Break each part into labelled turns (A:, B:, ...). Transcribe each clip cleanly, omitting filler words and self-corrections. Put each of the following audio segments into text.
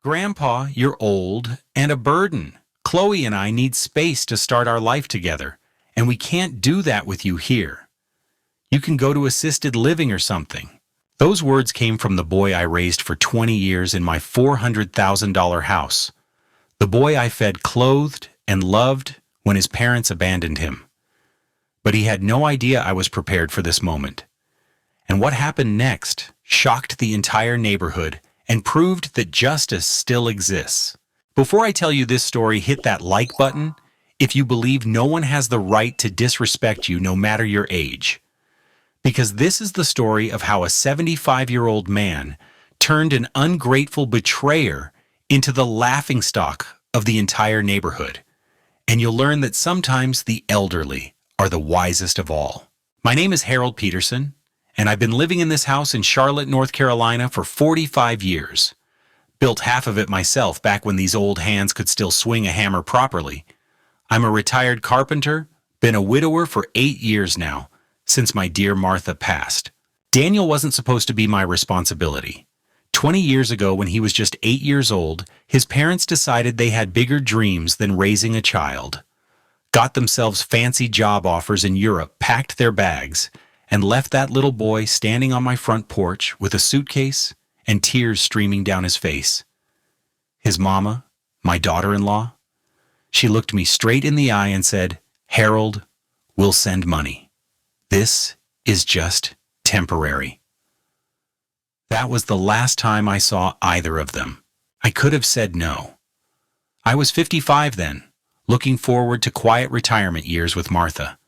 A: Grandpa, you're old and a burden. Chloe and I need space to start our life together, and we can't do that with you here. You can go to assisted living or something. Those words came from the boy I raised for 20 years in my $400,000 house. The boy I fed, clothed, and loved when his parents abandoned him. But he had no idea I was prepared for this moment. And what happened next shocked the entire neighborhood and proved that justice still exists. Before I tell you this story, hit that like button if you believe no one has the right to disrespect you no matter your age. Because this is the story of how a 75-year-old man turned an ungrateful betrayer into the laughingstock of the entire neighborhood. And you'll learn that sometimes the elderly are the wisest of all. My name is Harold Peterson, and I've been living in this house in Charlotte, North Carolina for 45 years. Built half of it myself back when these old hands could still swing a hammer properly. I'm a retired carpenter, been a widower for 8 years now, since my dear Martha passed. Daniel wasn't supposed to be my responsibility. 20 years ago, when he was just 8 years old, his parents decided they had bigger dreams than raising a child. Got themselves fancy job offers in Europe, packed their bags, and left that little boy standing on my front porch with a suitcase and tears streaming down his face. His mama, my daughter-in-law, she looked me straight in the eye and said, "Harold, we'll send money. This is just temporary." That was the last time I saw either of them. I could have said no. I was 55 then, looking forward to quiet retirement years with Martha.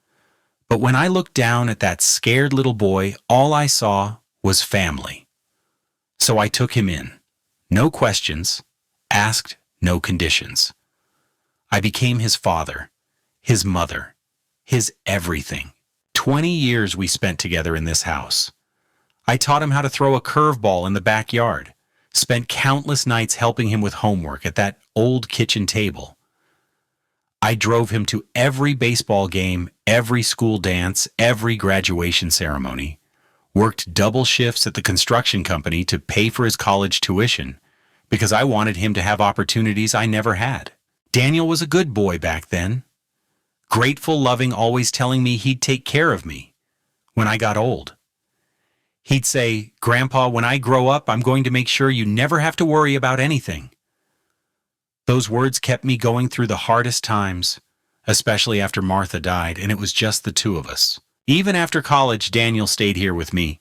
A: But when I looked down at that scared little boy, all I saw was family. So I took him in. No questions, asked no conditions. I became his father, his mother, his everything. 20 years we spent together in this house. I taught him how to throw a curveball in the backyard, spent countless nights helping him with homework at that old kitchen table. I drove him to every baseball game, every school dance, every graduation ceremony, worked double shifts at the construction company to pay for his college tuition because I wanted him to have opportunities I never had. Daniel was a good boy back then. Grateful, loving, always telling me he'd take care of me when I got old. He'd say, "Grandpa, when I grow up, I'm going to make sure you never have to worry about anything." Those words kept me going through the hardest times, especially after Martha died, and it was just the two of us. Even after college, Daniel stayed here with me.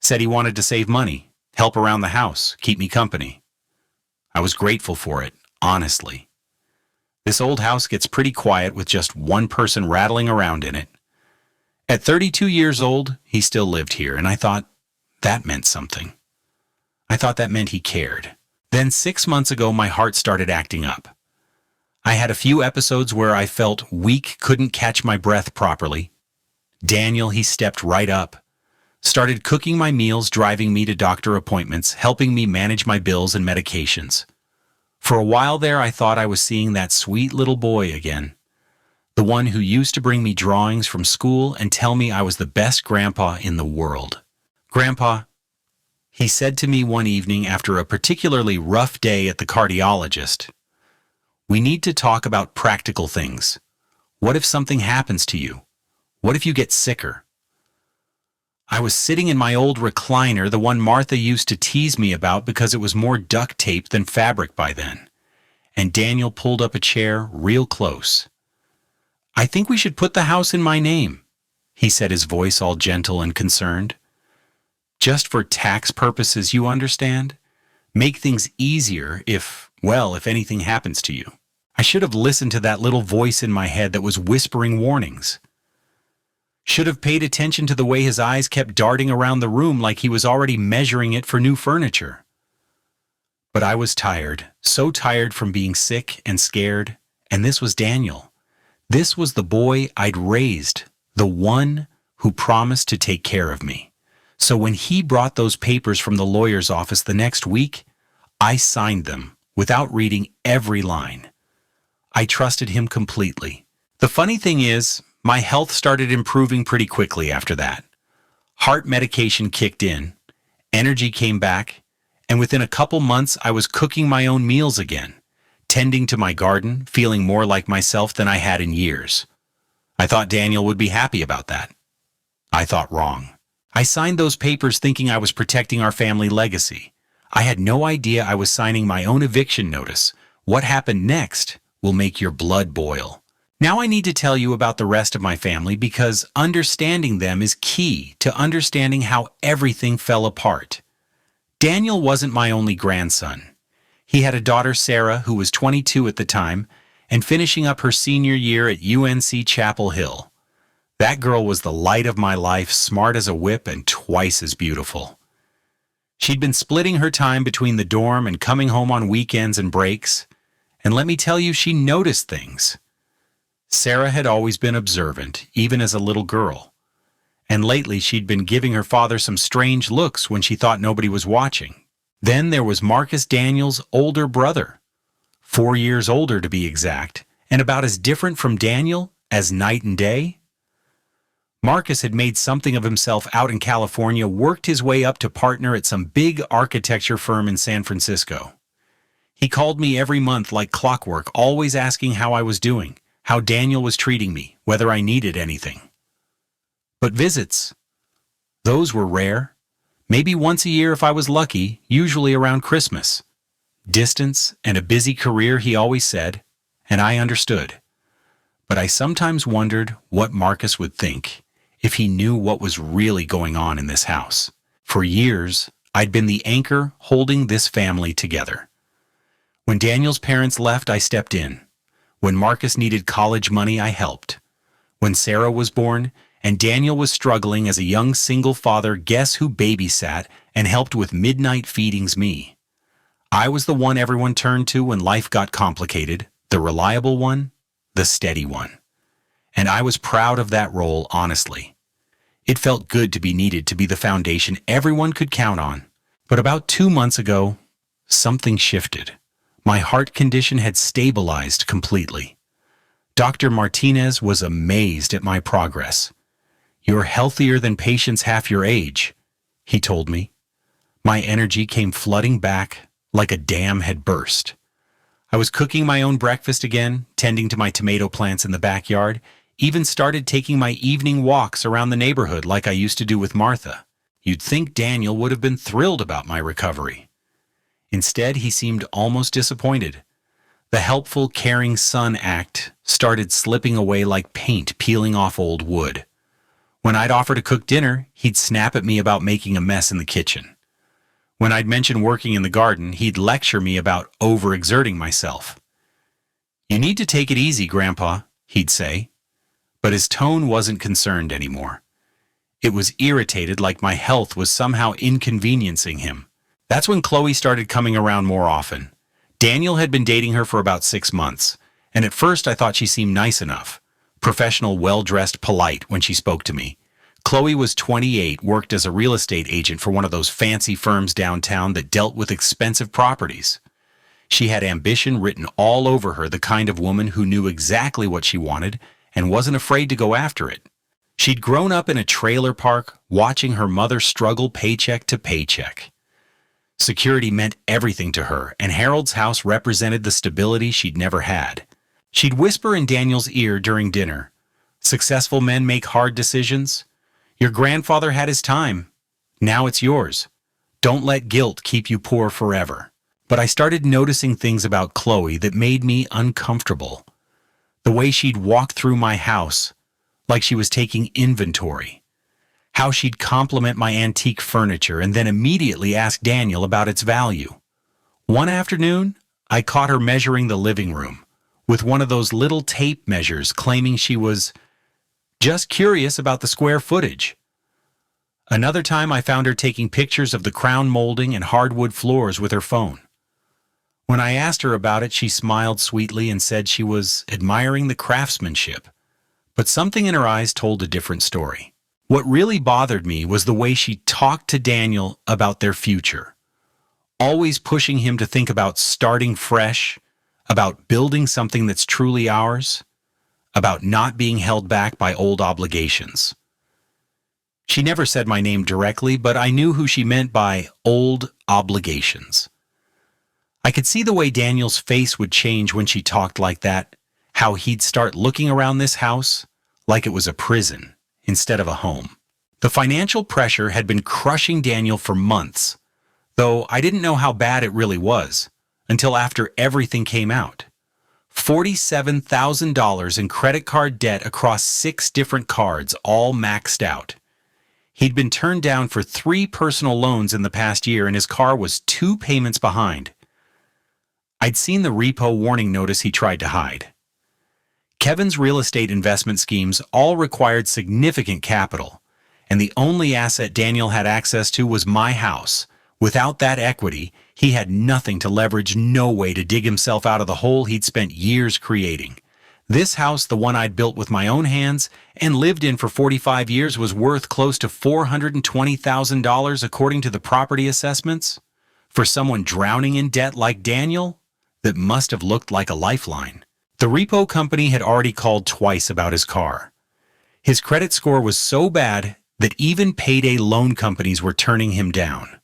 A: Said he wanted to save money, help around the house, keep me company. I was grateful for it, honestly. This old house gets pretty quiet with just one person rattling around in it. At 32 years old, he still lived here, and I thought that meant something. I thought that meant he cared. Then 6 months ago, my heart started acting up. I had a few episodes where I felt weak, couldn't catch my breath properly. Daniel, he stepped right up, started cooking my meals, driving me to doctor appointments, helping me manage my bills and medications. For a while there, I thought I was seeing that sweet little boy again, the one who used to bring me drawings from school and tell me I was the best grandpa in the world. "Grandpa," he said to me one evening after a particularly rough day at the cardiologist, "we need to talk about practical things. What if something happens to you? What if you get sicker?" I was sitting in my old recliner, the one Martha used to tease me about because it was more duct tape than fabric by then, and Daniel pulled up a chair real close. "I think we should put the house in my name," he said, his voice all gentle and concerned. "Just for tax purposes, you understand? Make things easier if anything happens to you." I should have listened to that little voice in my head that was whispering warnings. Should have paid attention to the way his eyes kept darting around the room like he was already measuring it for new furniture. But I was tired, so tired from being sick and scared, and this was Daniel. This was the boy I'd raised, the one who promised to take care of me. So when he brought those papers from the lawyer's office the next week, I signed them without reading every line. I trusted him completely. The funny thing is, my health started improving pretty quickly after that. Heart medication kicked in, energy came back, And within a couple months, I was cooking my own meals again, tending to my garden, feeling more like myself than I had in years. I thought Daniel would be happy about that. I thought wrong. I signed those papers thinking I was protecting our family legacy. I had no idea I was signing my own eviction notice. What happened next will make your blood boil. Now I need to tell you about the rest of my family because understanding them is key to understanding how everything fell apart. Daniel wasn't my only grandson. He had a daughter, Sarah, who was 22 at the time and finishing up her senior year at UNC Chapel Hill. That girl was the light of my life, smart as a whip and twice as beautiful. She'd been splitting her time between the dorm and coming home on weekends and breaks, and let me tell you, she noticed things. Sarah had always been observant, even as a little girl, and lately she'd been giving her father some strange looks when she thought nobody was watching. Then there was Marcus, Daniel's older brother, 4 years older to be exact, and about as different from Daniel as night and day. Marcus had made something of himself out in California, worked his way up to partner at some big architecture firm in San Francisco. He called me every month like clockwork, always asking how I was doing, how Daniel was treating me, whether I needed anything. But visits, those were rare. Maybe once a year if I was lucky, usually around Christmas. Distance and a busy career, he always said, and I understood. But I sometimes wondered what Marcus would think if he knew what was really going on in this house. For years, I'd been the anchor holding this family together. When Daniel's parents left, I stepped in. When Marcus needed college money, I helped. When Sarah was born and Daniel was struggling as a young single father, guess who babysat and helped with midnight feedings? Me. I was the one everyone turned to when life got complicated, the reliable one, the steady one. And I was proud of that role, honestly. It felt good to be needed, to be the foundation everyone could count on. But about 2 months ago, something shifted. My heart condition had stabilized completely. Dr. Martinez was amazed at my progress. "You're healthier than patients half your age," he told me. My energy came flooding back like a dam had burst. I was cooking my own breakfast again, tending to my tomato plants in the backyard, even started taking my evening walks around the neighborhood like I used to do with Martha. You'd think Daniel would have been thrilled about my recovery. Instead, he seemed almost disappointed. The helpful, caring son act started slipping away like paint peeling off old wood. When I'd offer to cook dinner, he'd snap at me about making a mess in the kitchen. When I'd mention working in the garden, he'd lecture me about overexerting myself. "You need to take it easy, Grandpa," he'd say. But his tone wasn't concerned anymore. It was irritated, like my health was somehow inconveniencing him. That's when Chloe started coming around more often. Daniel had been dating her for about 6 months, and at first I thought she seemed nice enough. Professional, well-dressed, polite when she spoke to me. Chloe was 28, worked as a real estate agent for one of those fancy firms downtown that dealt with expensive properties. She had ambition written all over her, the kind of woman who knew exactly what she wanted and wasn't afraid to go after it. She'd grown up in a trailer park, watching her mother struggle paycheck to paycheck. Security meant everything to her, and Harold's house represented the stability she'd never had. She'd whisper in Daniel's ear during dinner, "Successful men make hard decisions. Your grandfather had his time. Now it's yours. Don't let guilt keep you poor forever." But I started noticing things about Chloe that made me uncomfortable. The way she'd walk through my house, like she was taking inventory. How she'd compliment my antique furniture and then immediately ask Daniel about its value. One afternoon, I caught her measuring the living room with one of those little tape measures, claiming she was just curious about the square footage. Another time I found her taking pictures of the crown molding and hardwood floors with her phone. When I asked her about it, she smiled sweetly and said she was admiring the craftsmanship. But something in her eyes told a different story. What really bothered me was the way she talked to Daniel about their future, always pushing him to think about starting fresh, about building something that's truly ours, about not being held back by old obligations. She never said my name directly, but I knew who she meant by old obligations. I could see the way Daniel's face would change when she talked like that, how he'd start looking around this house like it was a prison instead of a home. The financial pressure had been crushing Daniel for months, though I didn't know how bad it really was until after everything came out. $47,000 in credit card debt across 6 different cards, all maxed out. He'd been turned down for 3 personal loans in the past year, and his car was 2 payments behind. I'd seen the repo warning notice he tried to hide. Kevin's real estate investment schemes all required significant capital, and the only asset Daniel had access to was my house. Without that equity, he had nothing to leverage, no way to dig himself out of the hole he'd spent years creating. This house, the one I'd built with my own hands and lived in for 45 years, was worth close to $420,000 according to the property assessments. For someone drowning in debt like Daniel, that must have looked like a lifeline. The repo company had already called twice about his car. His credit score was so bad that even payday loan companies were turning him down.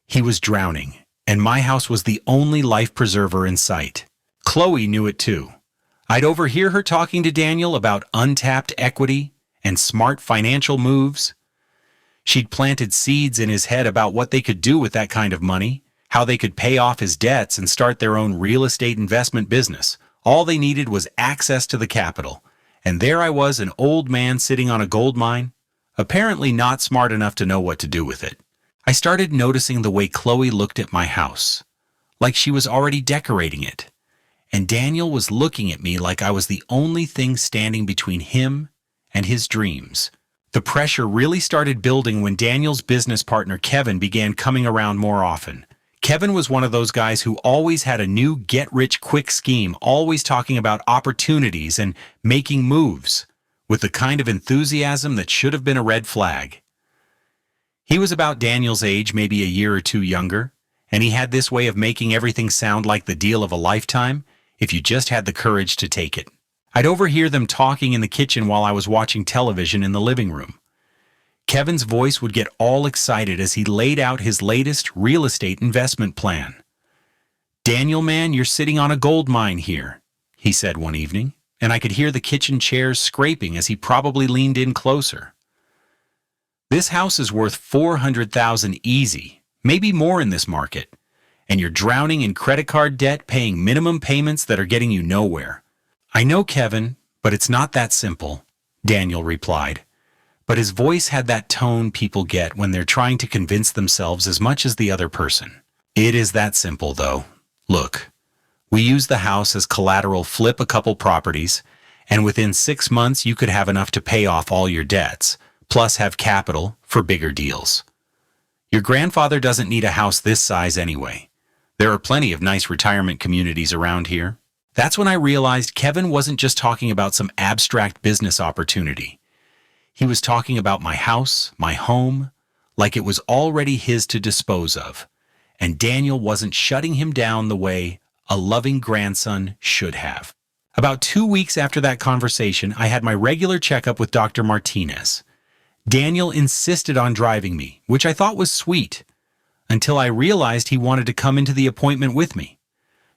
A: He was drowning, and my house was the only life preserver in sight. Chloe knew it too. I'd overhear her talking to Daniel about untapped equity and smart financial moves. She'd planted seeds in his head about what they could do with that kind of money, how they could pay off his debts and start their own real estate investment business. All they needed was access to the capital. And there I was, an old man sitting on a gold mine, apparently not smart enough to know what to do with it. I started noticing the way Chloe looked at my house, like she was already decorating it. And Daniel was looking at me like I was the only thing standing between him and his dreams. The pressure really started building when Daniel's business partner Kevin began coming around more often. Kevin was one of those guys who always had a new get-rich-quick scheme, always talking about opportunities and making moves, with the kind of enthusiasm that should have been a red flag. He was about Daniel's age, maybe a year or two younger, and he had this way of making everything sound like the deal of a lifetime if you just had the courage to take it. I'd overhear them talking in the kitchen while I was watching television in the living room. Kevin's voice would get all excited as he laid out his latest real estate investment plan. "Daniel, man, you're sitting on a gold mine here," he said one evening, and I could hear the kitchen chairs scraping as he probably leaned in closer. "This house is worth $400,000 easy, maybe more in this market, and you're drowning in credit card debt, paying minimum payments that are getting you nowhere." "I know, Kevin, but it's not that simple," Daniel replied. But his voice had that tone people get when they're trying to convince themselves as much as the other person. "It is that simple, though. Look, we use the house as collateral, flip a couple properties, and within 6 months you could have enough to pay off all your debts, plus have capital for bigger deals. Your grandfather doesn't need a house this size anyway. There are plenty of nice retirement communities around here." That's when I realized Kevin wasn't just talking about some abstract business opportunity. He was talking about my house, my home, like it was already his to dispose of. And Daniel wasn't shutting him down the way a loving grandson should have. About 2 weeks after that conversation, I had my regular checkup with Dr. Martinez. Daniel insisted on driving me, which I thought was sweet, until I realized he wanted to come into the appointment with me.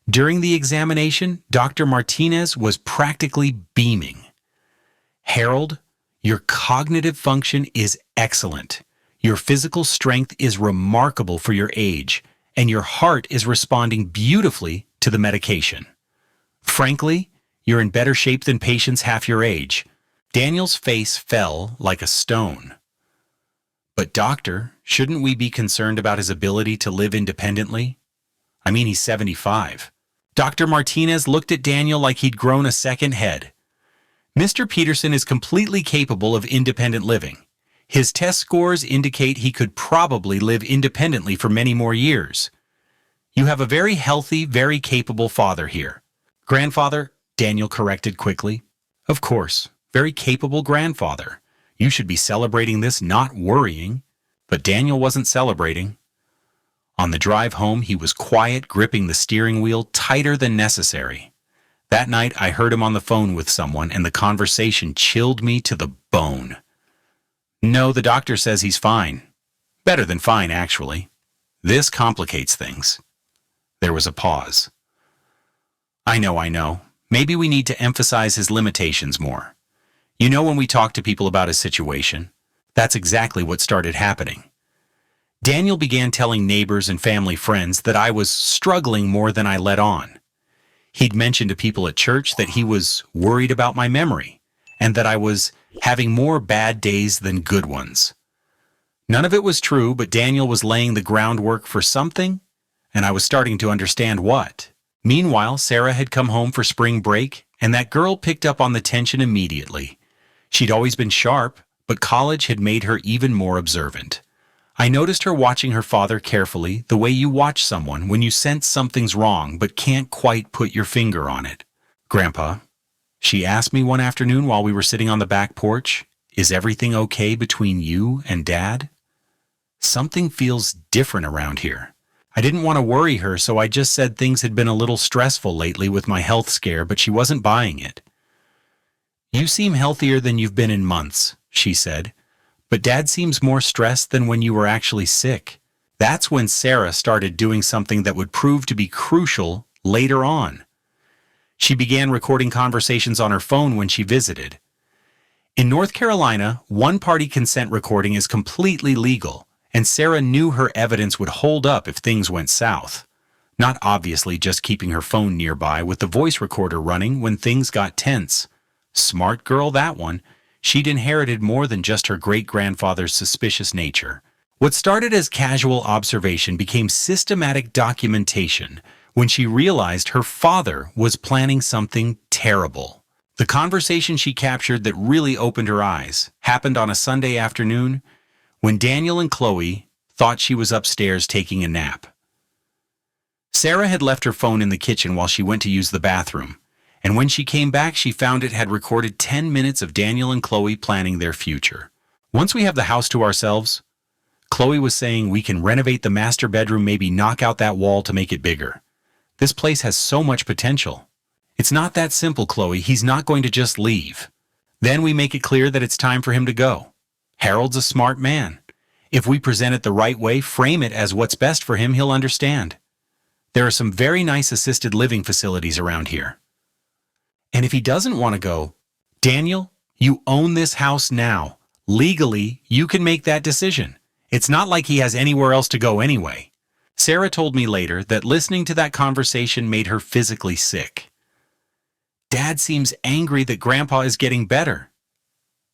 A: During the examination, Dr. Martinez was practically beaming. "Harold, your cognitive function is excellent. Your physical strength is remarkable for your age, and your heart is responding beautifully to the medication. Frankly, you're in better shape than patients half your age." Daniel's face fell like a stone. "But doctor, shouldn't we be concerned about his ability to live independently? I mean, he's 75. Dr. Martinez looked at Daniel like he'd grown a second head. "Mr. Peterson is completely capable of independent living. His test scores indicate he could probably live independently for many more years. You have a very healthy, very capable father here." "Grandfather," Daniel corrected quickly. "Of course, very capable grandfather. You should be celebrating this, not worrying." But Daniel wasn't celebrating. On the drive home, he was quiet, gripping the steering wheel tighter than necessary. That night, I heard him on the phone with someone, and the conversation chilled me to the bone. No, the doctor says he's fine. Better than fine, actually. This complicates things. There was a pause. I know. Maybe we need to emphasize his limitations more. You know, when we talk to people about his situation, that's exactly what started happening. Daniel began telling neighbors and family friends that I was struggling more than I let on. He'd mentioned to people at church that he was worried about my memory and that I was having more bad days than good ones. None of it was true, but Daniel was laying the groundwork for something, and I was starting to understand what. Meanwhile, Sarah had come home for spring break, and that girl picked up on the tension immediately. She'd always been sharp, but college had made her even more observant. I noticed her watching her father carefully, the way you watch someone when you sense something's wrong but can't quite put your finger on it. "Grandpa," she asked me one afternoon while we were sitting on the back porch, "is everything okay between you and Dad? Something feels different around here." I didn't want to worry her, so I just said things had been a little stressful lately with my health scare, but she wasn't buying it. "You seem healthier than you've been in months," she said. "But Dad seems more stressed than when you were actually sick." That's when Sarah started doing something that would prove to be crucial later on. She began recording conversations on her phone when she visited. In North Carolina, one-party consent recording is completely legal, and Sarah knew her evidence would hold up if things went south. Not obviously just keeping her phone nearby with the voice recorder running when things got tense. Smart girl, that one. She'd inherited more than just her great-grandfather's suspicious nature. What started as casual observation became systematic documentation when she realized her father was planning something terrible. The conversation she captured that really opened her eyes happened on a Sunday afternoon when Daniel and Chloe thought she was upstairs taking a nap. Sarah had left her phone in the kitchen while she went to use the bathroom, and when she came back, she found it had recorded 10 minutes of Daniel and Chloe planning their future. "Once we have the house to ourselves," Chloe was saying, "we can renovate the master bedroom, maybe knock out that wall to make it bigger. This place has so much potential." "It's not that simple, Chloe. He's not going to just leave. Then we make it clear that it's time for him to go. Harold's a smart man. If we present it the right way, frame it as what's best for him, he'll understand. There are some very nice assisted living facilities around here. And if he doesn't want to go, Daniel, you own this house now. Legally, you can make that decision. It's not like he has anywhere else to go anyway." Sarah told me later that listening to that conversation made her physically sick. "Dad seems angry that Grandpa is getting better,"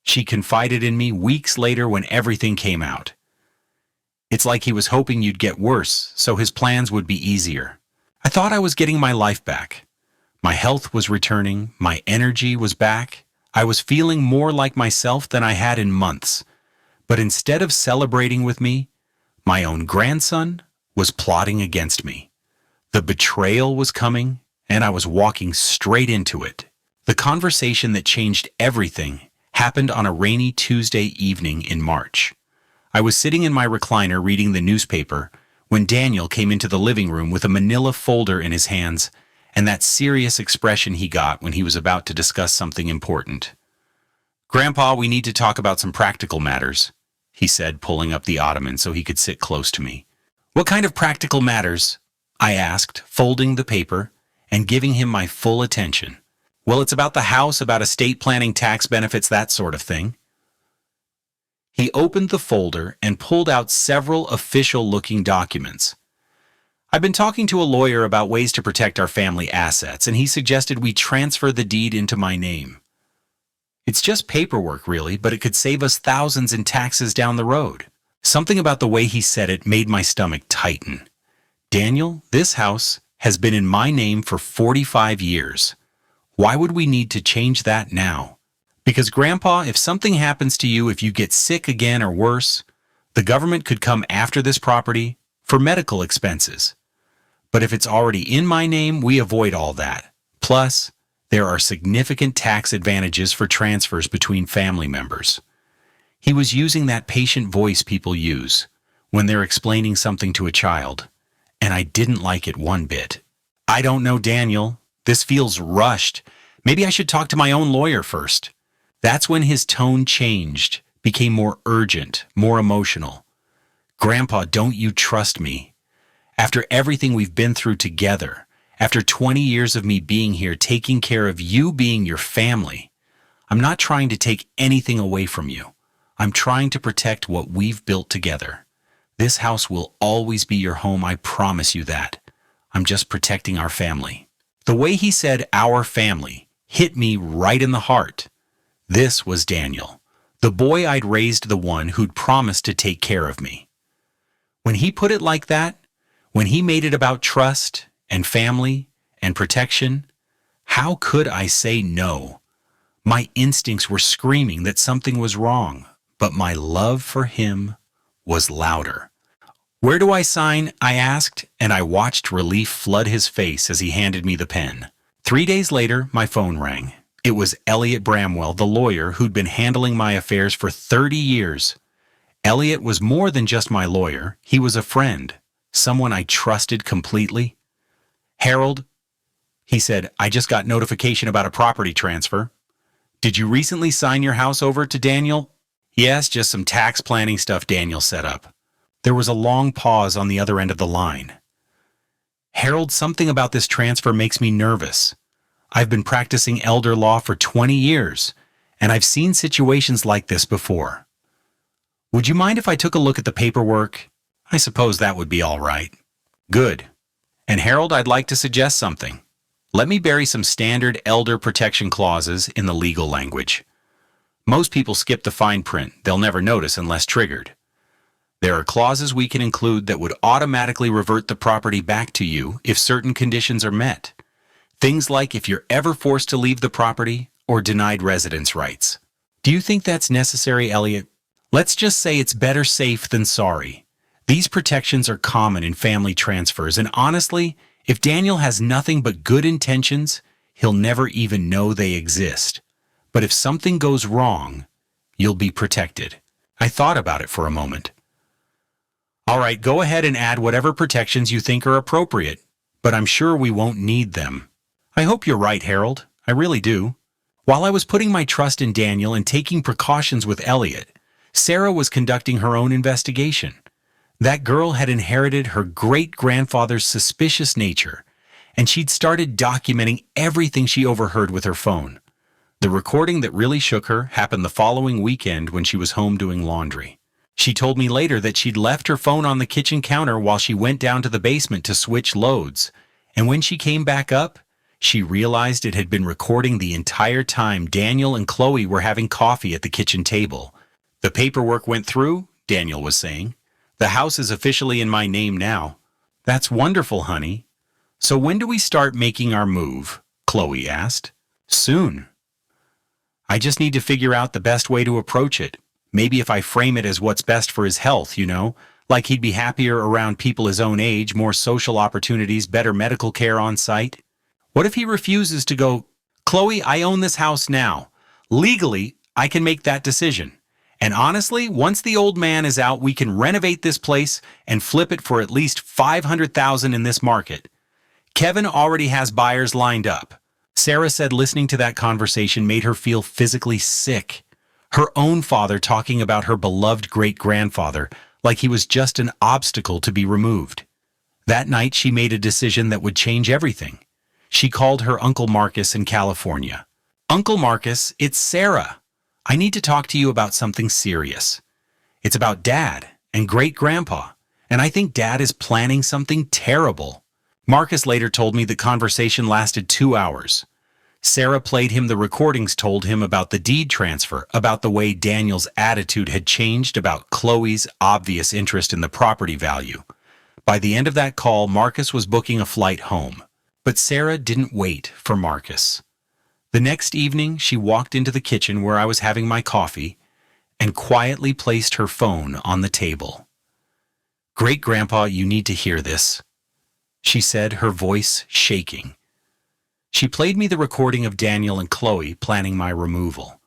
A: she confided in me weeks later when everything came out. "It's like he was hoping you'd get worse, so his plans would be easier. I thought I was getting my life back. My health was returning, my energy was back. I was feeling more like myself than I had in months. But instead of celebrating with me, my own grandson was plotting against me. The betrayal was coming, and I was walking straight into it." The conversation that changed everything happened on a rainy Tuesday evening in March. I was sitting in my recliner reading the newspaper when Daniel came into the living room with a manila folder in his hands and that serious expression he got when he was about to discuss something important. "Grandpa, we need to talk about some practical matters," he said, pulling up the ottoman so he could sit close to me. "What kind of practical matters?" I asked, folding the paper and giving him my full attention. "Well, it's about the house, about estate planning, tax benefits, that sort of thing." He opened the folder and pulled out several official-looking documents. "I've been talking to a lawyer about ways to protect our family assets, and he suggested we transfer the deed into my name. It's just paperwork, really, but it could save us thousands in taxes down the road." Something about the way he said it made my stomach tighten. "Daniel, this house has been in my name for 45 years. Why would we need to change that now? Because, Grandpa, if something happens to you, if you get sick again or worse, the government could come after this property for medical expenses. But if it's already in my name, we avoid all that. Plus, there are significant tax advantages for transfers between family members." He was using that patient voice people use when they're explaining something to a child, and I didn't like it one bit. "I don't know, Daniel. This feels rushed. Maybe I should talk to my own lawyer first." That's when his tone changed, became more urgent, more emotional. Grandpa, don't you trust me? After everything we've been through together, after 20 years of me being here taking care of you being your family, I'm not trying to take anything away from you. I'm trying to protect what we've built together. This house will always be your home, I promise you that. I'm just protecting our family. The way he said our family hit me right in the heart. This was Daniel, the boy I'd raised, the one who'd promised to take care of me. When he put it like that, when he made it about trust and family and protection, how could I say no? My instincts were screaming that something was wrong, but my love for him was louder. Where do I sign? I asked, and I watched relief flood his face as he handed me the pen. 3 days later, my phone rang. It was Elliot Bramwell, the lawyer who'd been handling my affairs for 30 years. Elliot was more than just my lawyer. He was a friend, someone I trusted completely. Harold, he said, I just got notification about a property transfer. Did you recently sign your house over to Daniel? Yes, just some tax planning stuff Daniel set up. There was a long pause on the other end of the line. Harold, something about this transfer makes me nervous. I've been practicing elder law for 20 years, and I've seen situations like this before. Would you mind if I took a look at the paperwork? I suppose that would be all right. Good. And Harold, I'd like to suggest something. Let me bury some standard elder protection clauses in the legal language. Most people skip the fine print. They'll never notice unless triggered. There are clauses we can include that would automatically revert the property back to you if certain conditions are met. Things like if you're ever forced to leave the property or denied residence rights. Do you think that's necessary, Elliot? Let's just say it's better safe than sorry. These protections are common in family transfers, and honestly, if Daniel has nothing but good intentions, he'll never even know they exist. But if something goes wrong, you'll be protected. I thought about it for a moment. All right, go ahead and add whatever protections you think are appropriate, but I'm sure we won't need them. I hope you're right, Harold. I really do. While I was putting my trust in Daniel and taking precautions with Elliot, Sarah was conducting her own investigation. That girl had inherited her great-grandfather's suspicious nature, and she'd started documenting everything she overheard with her phone. The recording that really shook her happened the following weekend when she was home doing laundry. She told me later that she'd left her phone on the kitchen counter while she went down to the basement to switch loads, and when she came back up, she realized it had been recording the entire time Daniel and Chloe were having coffee at the kitchen table. The paperwork went through, Daniel was saying. The house is officially in my name now. That's wonderful, honey. So when do we start making our move? Chloe asked. Soon. I just need to figure out the best way to approach it. Maybe if I frame it as what's best for his health, like he'd be happier around people his own age, more social opportunities, better medical care on site. What if he refuses to go, Chloe, I own this house now. Legally, I can make that decision. And honestly, once the old man is out, we can renovate this place and flip it for at least $500,000 in this market. Kevin already has buyers lined up. Sarah said listening to that conversation made her feel physically sick. Her own father talking about her beloved great-grandfather like he was just an obstacle to be removed. That night, she made a decision that would change everything. She called her Uncle Marcus in California. Uncle Marcus, it's Sarah. I need to talk to you about something serious. It's about Dad and Great-Grandpa, and I think Dad is planning something terrible. Marcus later told me the conversation lasted 2 hours. Sarah played him the recordings, told him about the deed transfer, about the way Daniel's attitude had changed, about Chloe's obvious interest in the property value. By the end of that call, Marcus was booking a flight home. But Sarah didn't wait for Marcus. The next evening, she walked into the kitchen where I was having my coffee and quietly placed her phone on the table. Great-Grandpa, you need to hear this, she said, her voice shaking. She played me the recording of Daniel and Chloe planning my removal.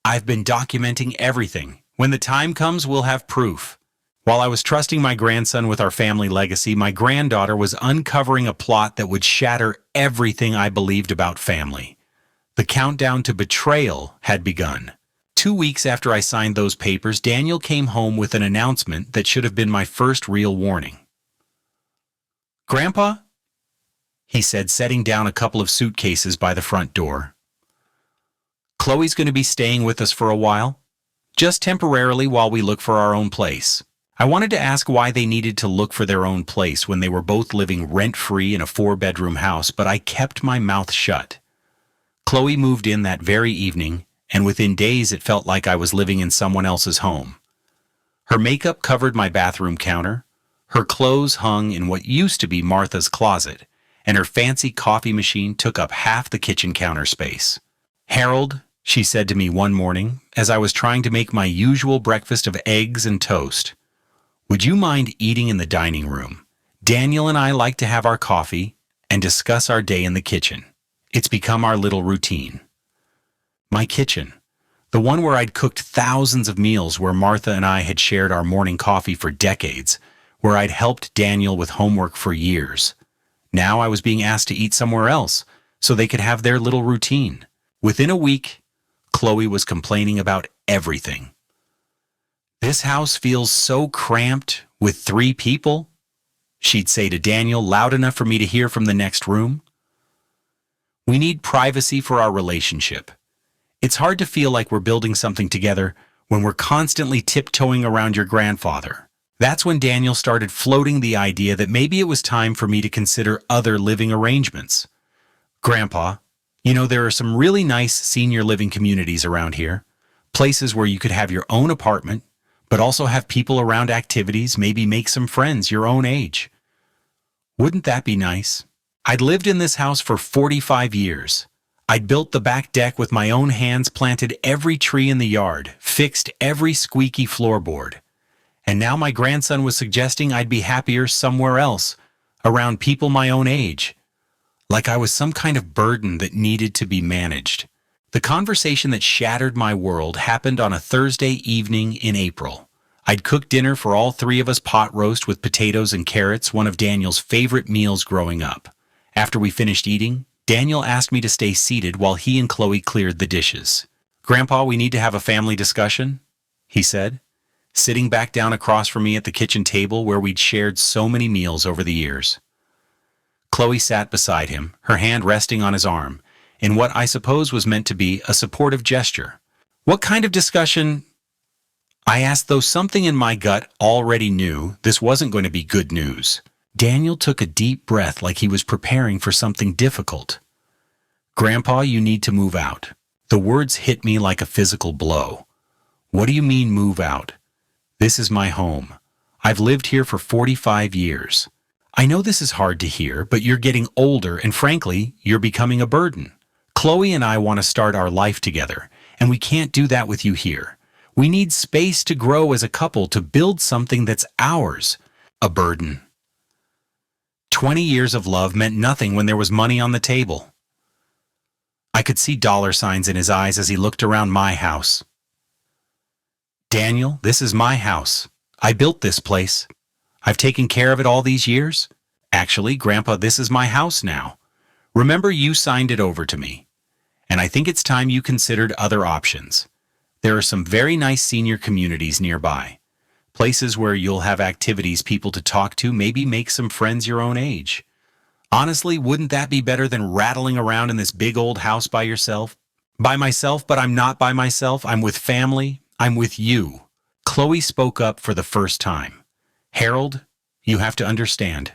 A: I've been documenting everything. When the time comes, we'll have proof. While I was trusting my grandson with our family legacy, my granddaughter was uncovering a plot that would shatter everything I believed about family. The countdown to betrayal had begun. 2 weeks after I signed those papers, Daniel came home with an announcement that should have been my first real warning. "Grandpa," he said, setting down a couple of suitcases by the front door. "Chloe's going to be staying with us for a while, just temporarily while we look for our own place." I wanted to ask why they needed to look for their own place when they were both living rent-free in a 4-bedroom house, but I kept my mouth shut. Chloe moved in that very evening, and within days it felt like I was living in someone else's home. Her makeup covered my bathroom counter, her clothes hung in what used to be Martha's closet, and her fancy coffee machine took up half the kitchen counter space. "Harold," she said to me one morning, as I was trying to make my usual breakfast of eggs and toast, "would you mind eating in the dining room? Daniel and I like to have our coffee and discuss our day in the kitchen. It's become our little routine." My kitchen, the one where I'd cooked thousands of meals, where Martha and I had shared our morning coffee for decades, where I'd helped Daniel with homework for years. Now I was being asked to eat somewhere else so they could have their little routine. Within a week, Chloe was complaining about everything. "This house feels so cramped with 3 people," she'd say to Daniel, loud enough for me to hear from the next room. "We need privacy for our relationship. It's hard to feel like we're building something together when we're constantly tiptoeing around your grandfather." That's when Daniel started floating the idea that maybe it was time for me to consider other living arrangements. "Grandpa, there are some really nice senior living communities around here, places where you could have your own apartment, but also have people around activities, maybe make some friends your own age. Wouldn't that be nice? I'd lived in this house for 45 years. I'd built the back deck with my own hands, planted every tree in the yard, fixed every squeaky floorboard. And now my grandson was suggesting I'd be happier somewhere else, around people my own age. Like I was some kind of burden that needed to be managed." The conversation that shattered my world happened on a Thursday evening in April. I'd cooked dinner for all 3 of us, pot roast with potatoes and carrots, one of Daniel's favorite meals growing up. After we finished eating, Daniel asked me to stay seated while he and Chloe cleared the dishes. "Grandpa, we need to have a family discussion," he said, sitting back down across from me at the kitchen table where we'd shared so many meals over the years. Chloe sat beside him, her hand resting on his arm, in what I suppose was meant to be a supportive gesture. "What kind of discussion?" I asked, though something in my gut already knew this wasn't going to be good news. Daniel took a deep breath like he was preparing for something difficult. "Grandpa, you need to move out." The words hit me like a physical blow. "What do you mean, move out? This is my home. I've lived here for 45 years. I know this is hard to hear, but you're getting older, and frankly, you're becoming a burden. Chloe and I want to start our life together, and we can't do that with you here. We need space to grow as a couple, to build something that's ours." A burden. 20 years of love meant nothing when there was money on the table. I could see dollar signs in his eyes as he looked around my house. "Daniel, this is my house. I built this place. I've taken care of it all these years. Actually, Grandpa, this is my house now. Remember, you signed it over to me. And I think it's time you considered other options. There are some very nice senior communities nearby. Places where you'll have activities, people to talk to, maybe make some friends your own age. Honestly, wouldn't that be better than rattling around in this big old house by yourself?" "By myself, but I'm not by myself. I'm with family. I'm with you." Chloe spoke up for the first time. "Harold, you have to understand.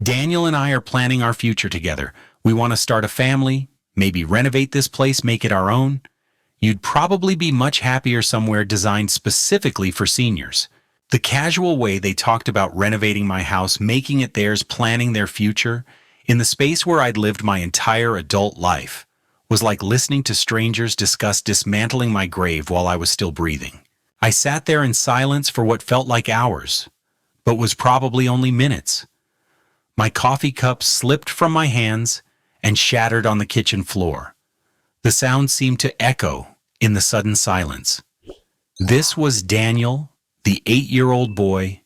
A: Daniel and I are planning our future together. We want to start a family, maybe renovate this place, make it our own. You'd probably be much happier somewhere designed specifically for seniors." The casual way they talked about renovating my house, making it theirs, planning their future, in the space where I'd lived my entire adult life, was like listening to strangers discuss dismantling my grave while I was still breathing. I sat there in silence for what felt like hours, but was probably only minutes. My coffee cup slipped from my hands and shattered on the kitchen floor. The sound seemed to echo in the sudden silence. This was Daniel, the 8-year-old boy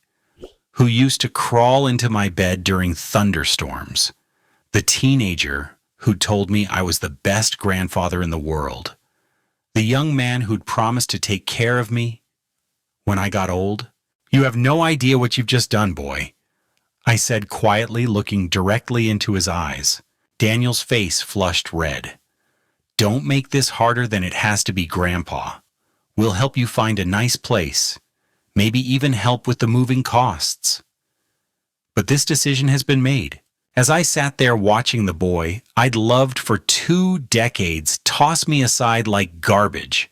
A: who used to crawl into my bed during thunderstorms, the teenager who told me I was the best grandfather in the world. The young man who'd promised to take care of me when I got old? You have no idea what you've just done, boy, I said quietly, looking directly into his eyes. Daniel's face flushed red. Don't make this harder than it has to be, Grandpa. We'll help you find a nice place, maybe even help with the moving costs. But this decision has been made. As I sat there watching the boy I'd loved for 2 decades toss me aside like garbage,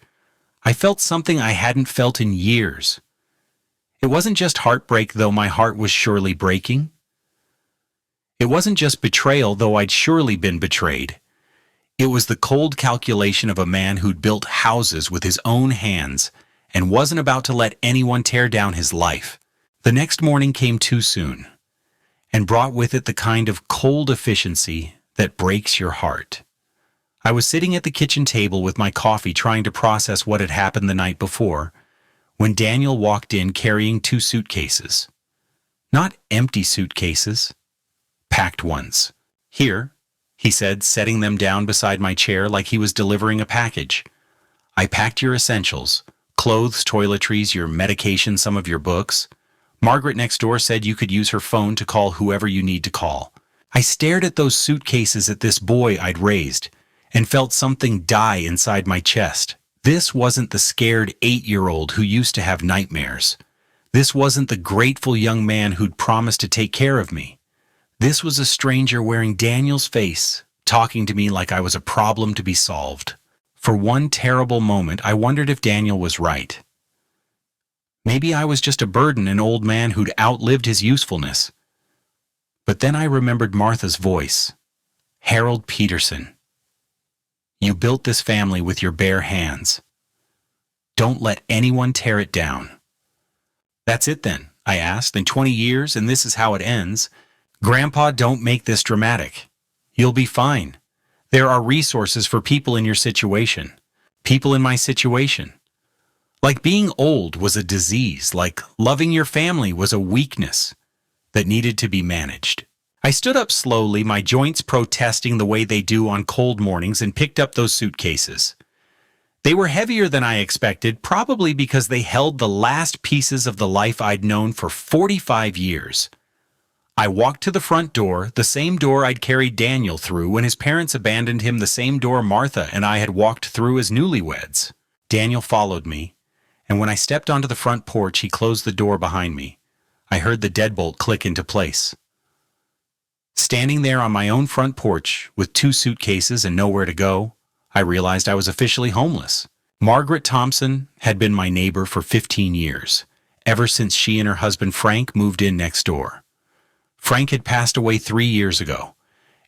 A: I felt something I hadn't felt in years. It wasn't just heartbreak, though my heart was surely breaking. It wasn't just betrayal, though I'd surely been betrayed. It was the cold calculation of a man who'd built houses with his own hands and wasn't about to let anyone tear down his life. The next morning came too soon, and brought with it the kind of cold efficiency that breaks your heart. I was sitting at the kitchen table with my coffee, trying to process what had happened the night before, when Daniel walked in carrying 2 suitcases. Not empty suitcases, packed ones. Here, he said, setting them down beside my chair like he was delivering a package. I packed your essentials, clothes, toiletries, your medication, some of your books. Margaret next door said you could use her phone to call whoever you need to call. I stared at those suitcases, at this boy I'd raised, and felt something die inside my chest. This wasn't the scared 8-year-old who used to have nightmares. This wasn't the grateful young man who'd promised to take care of me. This was a stranger wearing Daniel's face, talking to me like I was a problem to be solved. For one terrible moment, I wondered if Daniel was right. Maybe I was just a burden, an old man who'd outlived his usefulness. But then I remembered Martha's voice. Harold Peterson. You built this family with your bare hands. Don't let anyone tear it down. That's it then, I asked. In 20 years, and this is how it ends. Grandpa, don't make this dramatic. You'll be fine. There are resources for people in your situation. People in my situation. Like being old was a disease, like loving your family was a weakness that needed to be managed. I stood up slowly, my joints protesting the way they do on cold mornings, and picked up those suitcases. They were heavier than I expected, probably because they held the last pieces of the life I'd known for 45 years. I walked to the front door, the same door I'd carried Daniel through when his parents abandoned him, the same door Martha and I had walked through as newlyweds. Daniel followed me, and when I stepped onto the front porch, he closed the door behind me. I heard the deadbolt click into place. Standing there on my own front porch, with 2 suitcases and nowhere to go, I realized I was officially homeless. Margaret Thompson had been my neighbor for 15 years, ever since she and her husband Frank moved in next door. Frank had passed away 3 years ago,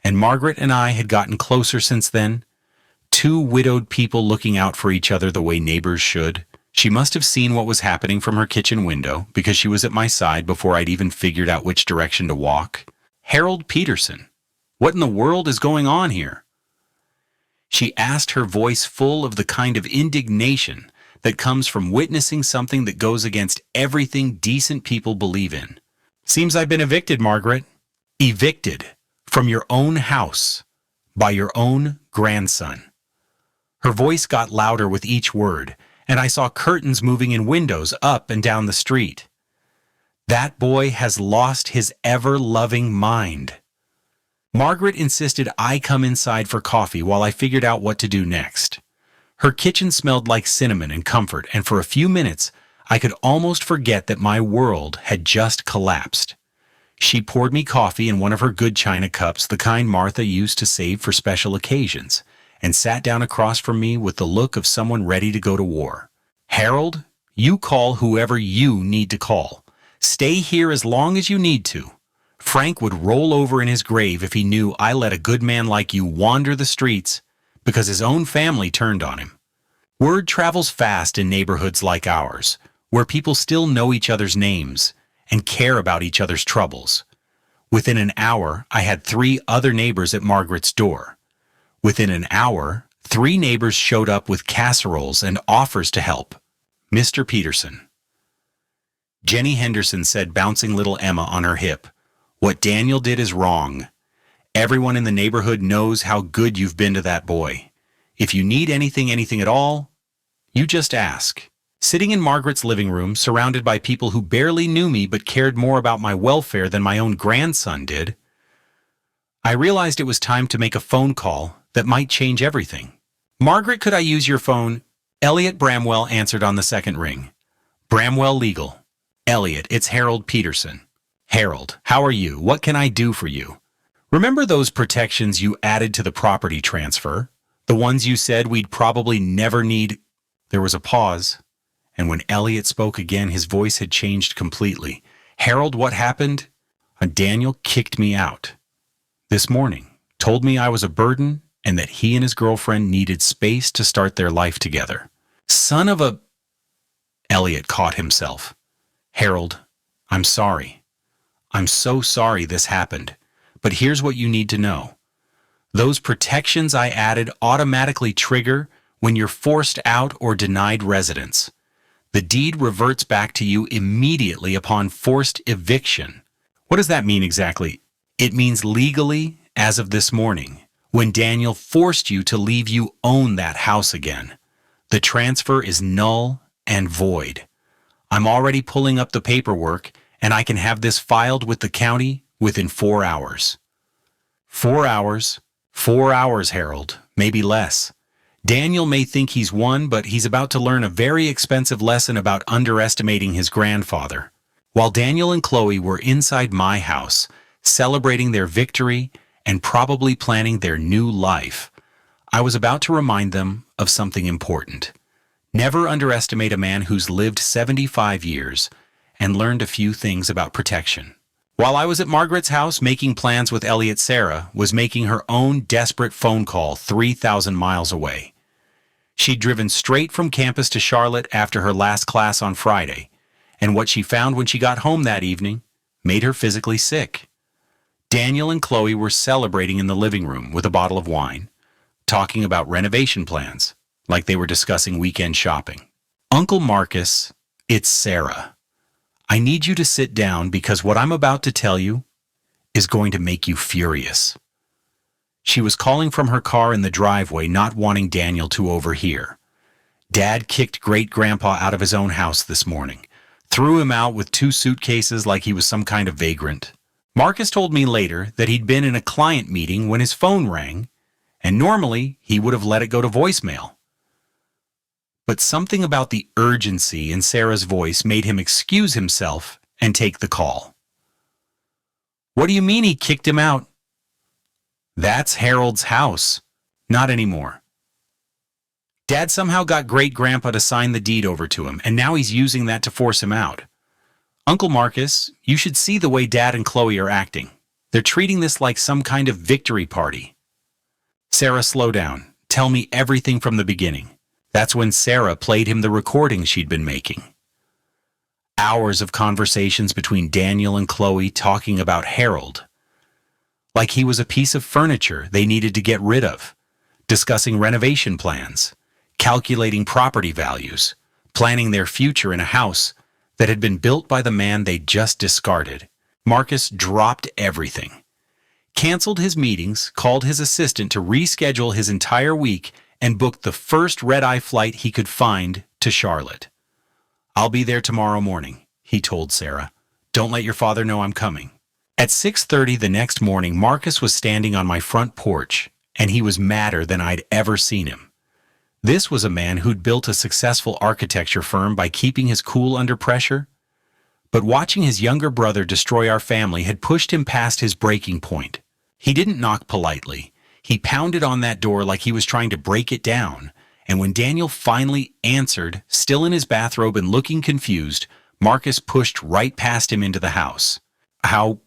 A: and Margaret and I had gotten closer since then. 2 widowed people looking out for each other the way neighbors should. She must have seen what was happening from her kitchen window, because she was at my side before I'd even figured out which direction to walk. Harold Peterson. What in the world is going on here? She asked, her voice full of the kind of indignation that comes from witnessing something that goes against everything decent people believe in. Seems I've been evicted, Margaret. Evicted from your own house by your own grandson. Her voice got louder with each word, and I saw curtains moving in windows up and down the street. That boy has lost his ever-loving mind. Margaret insisted I come inside for coffee while I figured out what to do next. Her kitchen smelled like cinnamon and comfort, and for a few minutes, I could almost forget that my world had just collapsed. She poured me coffee in one of her good china cups, the kind Martha used to save for special occasions, and sat down across from me with the look of someone ready to go to war. Harold, you call whoever you need to call. Stay here as long as you need to. Frank would roll over in his grave if he knew I let a good man like you wander the streets because his own family turned on him. Word travels fast in neighborhoods like ours, where people still know each other's names and care about each other's troubles. Within an hour, I had 3 other neighbors at Margaret's door. Within an hour, 3 neighbors showed up with casseroles and offers to help. Mr. Peterson. Jenny Henderson said, bouncing little Emma on her hip, "What Daniel did is wrong. Everyone in the neighborhood knows how good you've been to that boy. If you need anything at all, You just ask. Sitting in Margaret's living room, surrounded by people who barely knew me but cared more about my welfare than my own grandson did, I realized it was time to make a phone call that might change everything. "Margaret, could I use your phone?" Elliot Bramwell answered on the second ring. "Bramwell Legal." "Elliot, it's Harold Peterson." "Harold, how are you? What can I do for you?" "Remember those protections you added to the property transfer? The ones you said we'd probably never need?" There was a pause, and when Elliot spoke again, his voice had changed completely. "Harold, what happened? Daniel kicked me out this morning, told me I was a burden and that he and his girlfriend needed space to start their life together." "Son of a—" Elliot caught himself. "Harold, I'm sorry. I'm so sorry this happened. But here's what you need to know. Those protections I added automatically trigger when you're forced out or denied residence. The deed reverts back to you immediately upon forced eviction." "What does that mean exactly?" "It means legally, as of this morning, when Daniel forced you to leave, you own that house again. The transfer is null and void. I'm already pulling up the paperwork, and I can have this filed with the county within 4 hours. 4 hours? 4 hours, Harold, maybe less. Daniel may think he's won, but he's about to learn a very expensive lesson about underestimating his grandfather." While Daniel and Chloe were inside my house, celebrating their victory and probably planning their new life, I was about to remind them of something important. Never underestimate a man who's lived 75 years and learned a few things about protection. While I was at Margaret's house making plans with Elliot, Sarah was making her own desperate phone call 3,000 miles away. She'd driven straight from campus to Charlotte after her last class on Friday, and what she found when she got home that evening made her physically sick. Daniel and Chloe were celebrating in the living room with a bottle of wine, talking about renovation plans, like they were discussing weekend shopping. "Uncle Marcus, it's Sarah. I need you to sit down because what I'm about to tell you is going to make you furious." She was calling from her car in the driveway, not wanting Daniel to overhear. "Dad kicked great-grandpa out of his own house this morning, threw him out with 2 suitcases like he was some kind of vagrant. Marcus told me later that he'd been in a client meeting when his phone rang, and normally he would have let it go to voicemail. But something about the urgency in Sarah's voice made him excuse himself and take the call." "What do you mean he kicked him out?" "That's Harold's house. Not anymore. Dad somehow got great-grandpa to sign the deed over to him, and now he's using that to force him out. Uncle Marcus, you should see the way Dad and Chloe are acting. They're treating this like some kind of victory party." "Sarah, slow down. Tell me everything from the beginning." That's when Sarah played him the recording she'd been making. Hours of conversations between Daniel and Chloe talking about Harold, like he was a piece of furniture they needed to get rid of, discussing renovation plans, calculating property values, planning their future in a house that had been built by the man they just discarded. Marcus dropped everything, canceled his meetings, called his assistant to reschedule his entire week, and booked the first red-eye flight he could find to Charlotte. "I'll be there tomorrow morning," he told Sarah. "Don't let your father know I'm coming." At 6:30 the next morning, Marcus was standing on my front porch, and he was madder than I'd ever seen him. This was a man who'd built a successful architecture firm by keeping his cool under pressure, but watching his younger brother destroy our family had pushed him past his breaking point. He didn't knock politely. He pounded on that door like he was trying to break it down, and when Daniel finally answered, still in his bathrobe and looking confused, Marcus pushed right past him into the house. How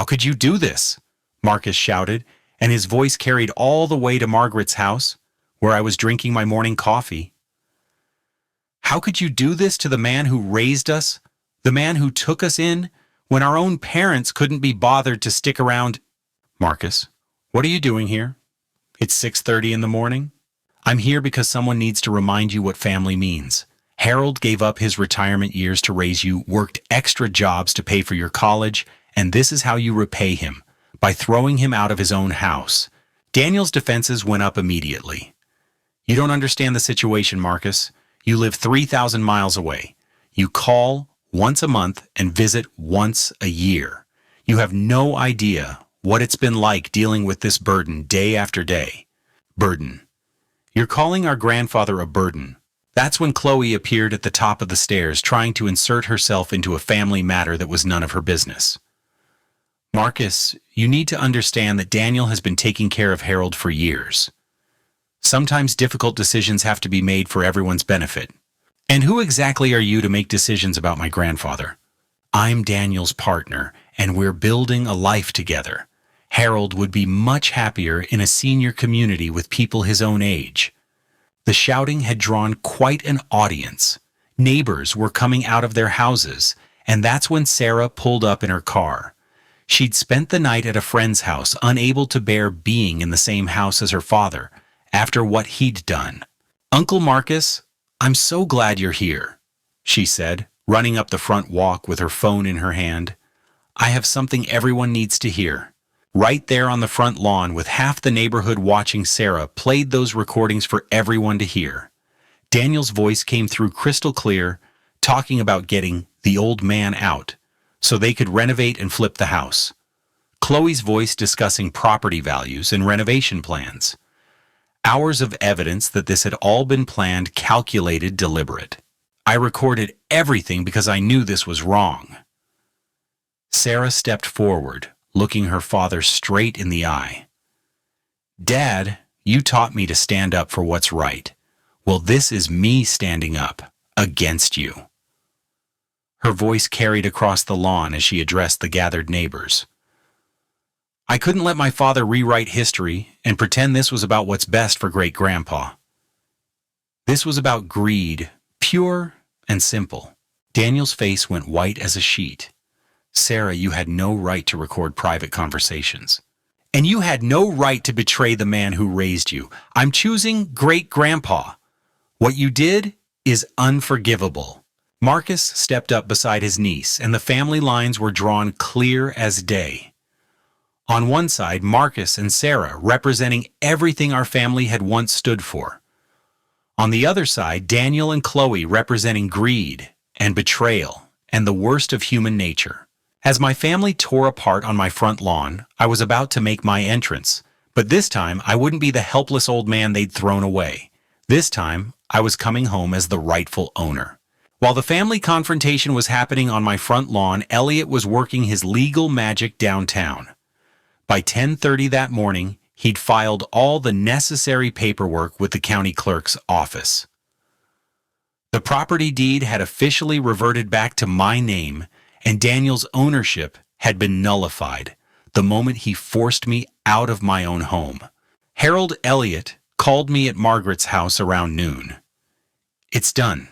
A: could you do this?" Marcus shouted, and his voice carried all the way to Margaret's house, where I was drinking my morning coffee. "How could you do this to the man who raised us, the man who took us in, when our own parents couldn't be bothered to stick around?" "Marcus, what are you doing here? It's 6:30 in the morning. I'm here because someone needs to remind you what family means. Harold gave up his retirement years to raise you, worked extra jobs to pay for your college, and this is how you repay him, by throwing him out of his own house." Daniel's defenses went up immediately. You don't understand the situation, Marcus. You live 3,000 miles away. You call once a month and visit once a year. You have no idea what it's been like dealing with this burden day after day. Burden. You're calling our grandfather a burden. That's when Chloe appeared at the top of the stairs trying to insert herself into a family matter that was none of her business. Marcus, you need to understand that Daniel has been taking care of Harold for years. Sometimes difficult decisions have to be made for everyone's benefit. And who exactly are you to make decisions about my grandfather? I'm Daniel's partner, and we're building a life together. Harold would be much happier in a senior community with people his own age. The shouting had drawn quite an audience. Neighbors were coming out of their houses, and that's when Sarah pulled up in her car. She'd spent the night at a friend's house, unable to bear being in the same house as her father, after what he'd done. "Uncle Marcus, I'm so glad you're here," she said, running up the front walk with her phone in her hand. "I have something everyone needs to hear." Right there on the front lawn, with half the neighborhood watching, Sarah played those recordings for everyone to hear. Daniel's voice came through crystal clear, talking about getting the old man out so they could renovate and flip the house. Chloe's voice discussing property values and renovation plans. Hours of evidence that this had all been planned, calculated, deliberate. I recorded everything because I knew this was wrong. Sarah stepped forward, looking her father straight in the eye. "Dad, you taught me to stand up for what's right. Well, this is me standing up against you." Her voice carried across the lawn as she addressed the gathered neighbors. "I couldn't let my father rewrite history and pretend this was about what's best for great-grandpa. This was about greed, pure and simple." Daniel's face went white as a sheet. "Sarah, you had no right to record private conversations. And you had no right to betray the man who raised you. I'm choosing great-grandpa. What you did is unforgivable." Marcus stepped up beside his niece, and the family lines were drawn clear as day. On one side, Marcus and Sarah, representing everything our family had once stood for. On the other side, Daniel and Chloe, representing greed and betrayal and the worst of human nature. As my family tore apart on my front lawn, I was about to make my entrance, but this time I wouldn't be the helpless old man they'd thrown away. This time, I was coming home as the rightful owner. While the family confrontation was happening on my front lawn, Elliot was working his legal magic downtown. By 10:30 that morning, he'd filed all the necessary paperwork with the county clerk's office. The property deed had officially reverted back to my name, and Daniel's ownership had been nullified the moment he forced me out of my own home. Harold Elliott called me at Margaret's house around noon. "It's done.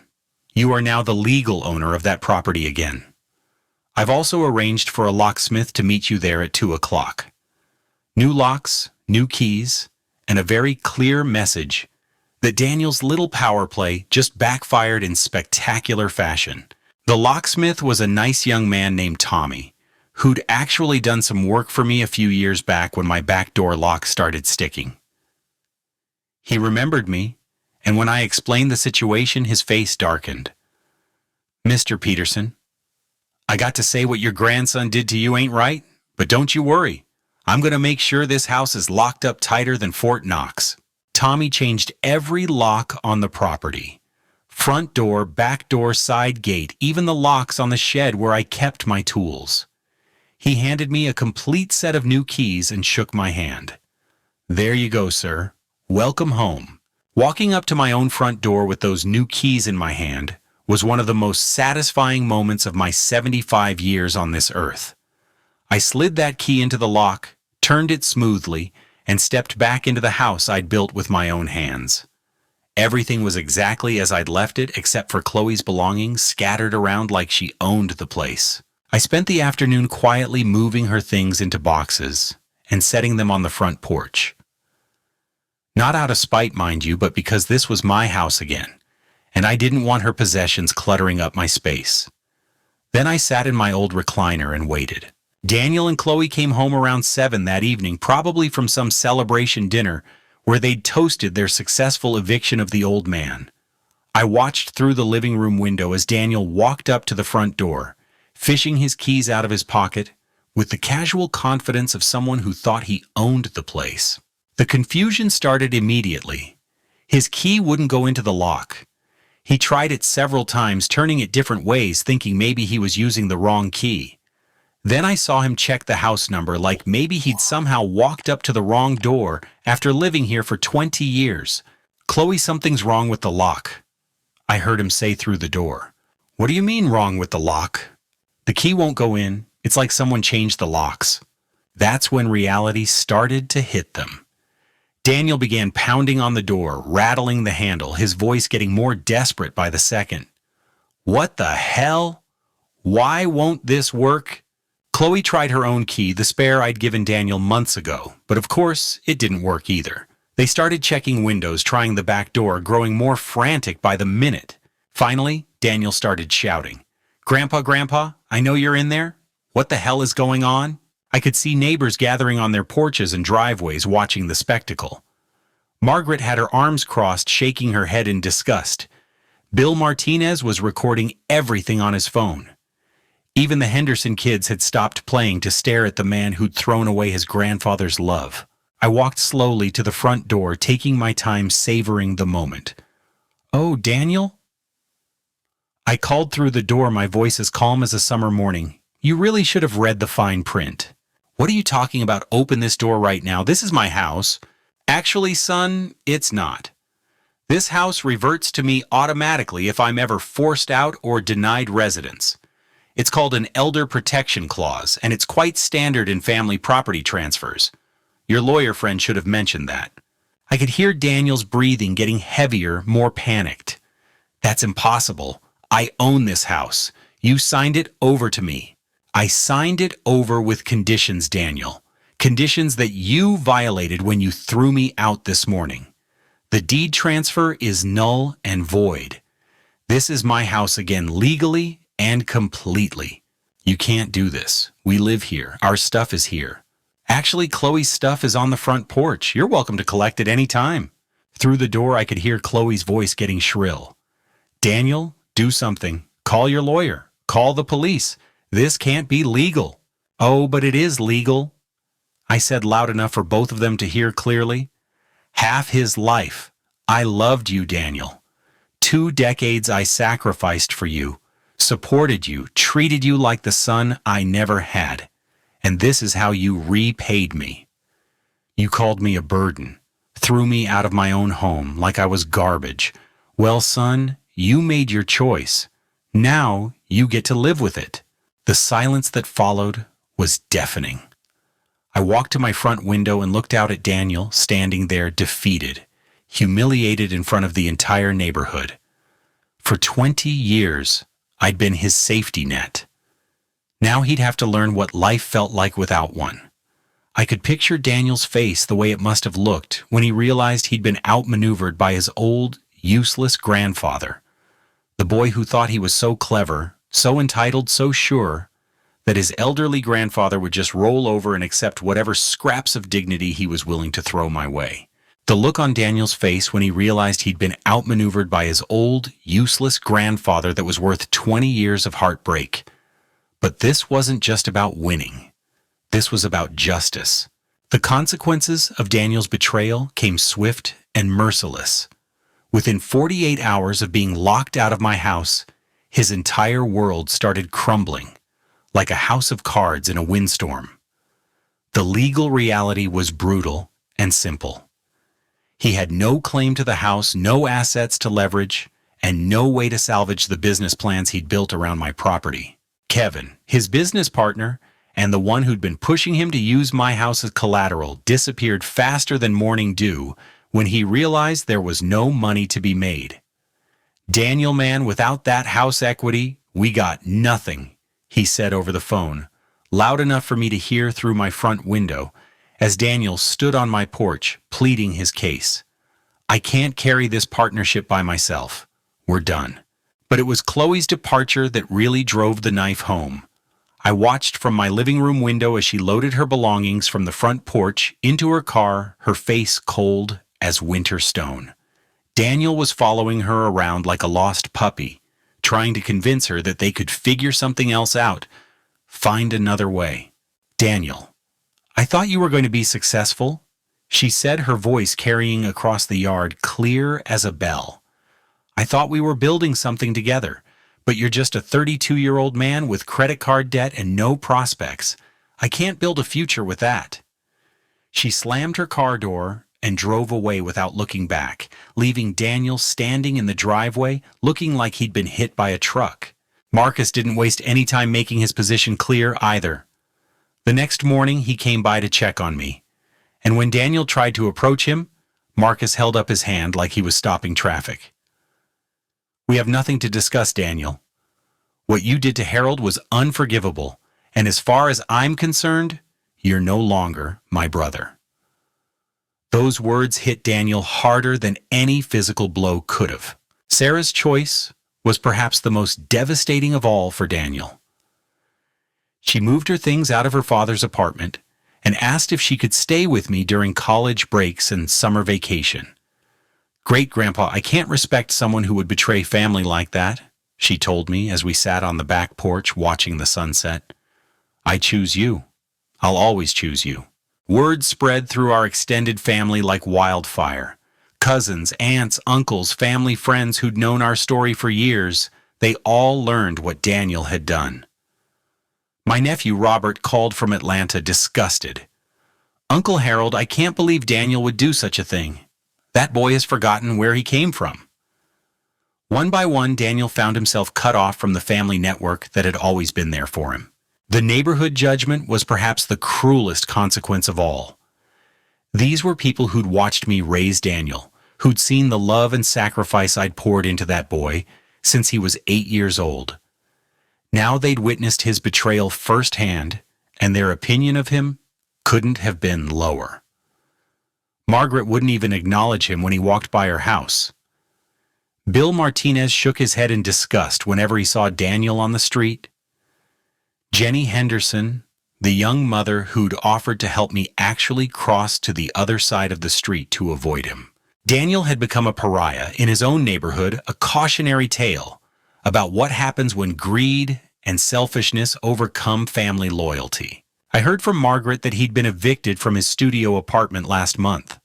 A: You are now the legal owner of that property again. I've also arranged for a locksmith to meet you there at 2 o'clock. New locks, new keys, and a very clear message that Daniel's little power play just backfired in spectacular fashion." The locksmith was a nice young man named Tommy, who'd actually done some work for me a few years back when my back door lock started sticking. He remembered me, and when I explained the situation, his face darkened. "Mr. Peterson, I got to say what your grandson did to you ain't right, but don't you worry. I'm going to make sure this house is locked up tighter than Fort Knox." Tommy changed every lock on the property. Front door, back door, side gate, even the locks on the shed where I kept my tools. He handed me a complete set of new keys and shook my hand. "There you go, sir. Welcome home." Walking up to my own front door with those new keys in my hand was one of the most satisfying moments of my 75 years on this earth. I slid that key into the lock, turned it smoothly, and stepped back into the house I'd built with my own hands. Everything was exactly as I'd left it, except for Chloe's belongings scattered around like she owned the place. I spent the afternoon quietly moving her things into boxes and setting them on the front porch. Not out of spite, mind you, but because this was my house again, and I didn't want her possessions cluttering up my space. Then I sat in my old recliner and waited. Daniel and Chloe came home around 7 that evening, probably from some celebration dinner where they'd toasted their successful eviction of the old man. I watched through the living room window as Daniel walked up to the front door, fishing his keys out of his pocket, with the casual confidence of someone who thought he owned the place. The confusion started immediately. His key wouldn't go into the lock. He tried it several times, turning it different ways, thinking maybe he was using the wrong key. Then I saw him check the house number, like maybe he'd somehow walked up to the wrong door after living here for 20 years. "Chloe, something's wrong with the lock," I heard him say through the door. "What do you mean wrong with the lock?" "The key won't go in. It's like someone changed the locks." That's when reality started to hit them. Daniel began pounding on the door, rattling the handle, his voice getting more desperate by the second. "What the hell? Why won't this work?" Chloe tried her own key, the spare I'd given Daniel months ago, but of course, it didn't work either. They started checking windows, trying the back door, growing more frantic by the minute. Finally, Daniel started shouting, Grandpa, I know you're in there. What the hell is going on?" I could see neighbors gathering on their porches and driveways watching the spectacle. Margaret had her arms crossed, shaking her head in disgust. Bill Martinez was recording everything on his phone. Even the Henderson kids had stopped playing to stare at the man who'd thrown away his grandfather's love. I walked slowly to the front door, taking my time savoring the moment. "Oh, Daniel?" I called through the door, my voice as calm as a summer morning. "You really should have read the fine print." "What are you talking about? Open this door right now. This is my house." "Actually, son, it's not. This house reverts to me automatically if I'm ever forced out or denied residence. It's called an elder protection clause, and it's quite standard in family property transfers. Your lawyer friend should have mentioned that." I could hear Daniel's breathing getting heavier, more panicked. "That's impossible. I own this house. You signed it over to me." "I signed it over with conditions, Daniel. Conditions that you violated when you threw me out this morning. The deed transfer is null and void. This is my house again, legally and completely. You can't do this. We live here. Our stuff is here. Actually, Chloe's stuff is on the front porch. You're welcome to collect it any time." Through the door, I could hear Chloe's voice getting shrill. "Daniel, do something. Call your lawyer. Call the police. This can't be legal." "Oh, but it is legal," I said loud enough for both of them to hear clearly. "Half his life. I loved you, Daniel. 2 decades I sacrificed for you, supported you, treated you like the son I never had. And this is how you repaid me. You called me a burden, threw me out of my own home like I was garbage. Well, son, you made your choice. Now you get to live with it." The silence that followed was deafening. I walked to my front window and looked out at Daniel, standing there defeated, humiliated in front of the entire neighborhood. For 20 years, I'd been his safety net. Now he'd have to learn what life felt like without one. I could picture Daniel's face the way it must have looked when he realized he'd been outmaneuvered by his old, useless grandfather. The boy who thought he was so clever, so entitled, so sure, that his elderly grandfather would just roll over and accept whatever scraps of dignity he was willing to throw my way. The look on Daniel's face when he realized he'd been outmaneuvered by his old, useless grandfather that was worth 20 years of heartbreak. But this wasn't just about winning. This was about justice. The consequences of Daniel's betrayal came swift and merciless. Within 48 hours of being locked out of my house, his entire world started crumbling, like a house of cards in a windstorm. The legal reality was brutal and simple. He had no claim to the house, no assets to leverage, and no way to salvage the business plans he'd built around my property. Kevin, his business partner, and the one who'd been pushing him to use my house as collateral, disappeared faster than morning dew when he realized there was no money to be made. "Daniel, man, without that house equity, we got nothing," he said over the phone, loud enough for me to hear through my front window, as Daniel stood on my porch, pleading his case. "I can't carry this partnership by myself. We're done." But it was Chloe's departure that really drove the knife home. I watched from my living room window as she loaded her belongings from the front porch into her car, her face cold as winter stone. Daniel was following her around like a lost puppy, trying to convince her that they could figure something else out, find another way. "Daniel, I thought you were going to be successful," she said, her voice carrying across the yard clear as a bell. "I thought we were building something together, but you're just a 32-year-old man with credit card debt and no prospects. I can't build a future with that." She slammed her car door and drove away without looking back, leaving Daniel standing in the driveway looking like he'd been hit by a truck. Marcus didn't waste any time making his position clear either. The next morning, he came by to check on me, and when Daniel tried to approach him, Marcus held up his hand like he was stopping traffic. "We have nothing to discuss, Daniel. What you did to Harold was unforgivable, and as far as I'm concerned, you're no longer my brother." Those words hit Daniel harder than any physical blow could have. Sarah's choice was perhaps the most devastating of all for Daniel. She moved her things out of her father's apartment and asked if she could stay with me during college breaks and summer vacation. "Great, Grandpa, I can't respect someone who would betray family like that," she told me as we sat on the back porch watching the sunset. "I choose you. I'll always choose you." Word spread through our extended family like wildfire. Cousins, aunts, uncles, family friends who'd known our story for years, they all learned what Daniel had done. My nephew Robert called from Atlanta disgusted. "Uncle Harold, I can't believe Daniel would do such a thing. That boy has forgotten where he came from." One by one, Daniel found himself cut off from the family network that had always been there for him. The neighborhood judgment was perhaps the cruelest consequence of all. These were people who'd watched me raise Daniel, who'd seen the love and sacrifice I'd poured into that boy since he was 8 years old. Now they'd witnessed his betrayal firsthand, and their opinion of him couldn't have been lower. Margaret wouldn't even acknowledge him when he walked by her house. Bill Martinez shook his head in disgust whenever he saw Daniel on the street. Jenny Henderson, the young mother who'd offered to help me, actually crossed to the other side of the street to avoid him. Daniel had become a pariah in his own neighborhood, a cautionary tale about what happens when greed and selfishness overcome family loyalty. I heard from Margaret that he'd been evicted from his studio apartment last month.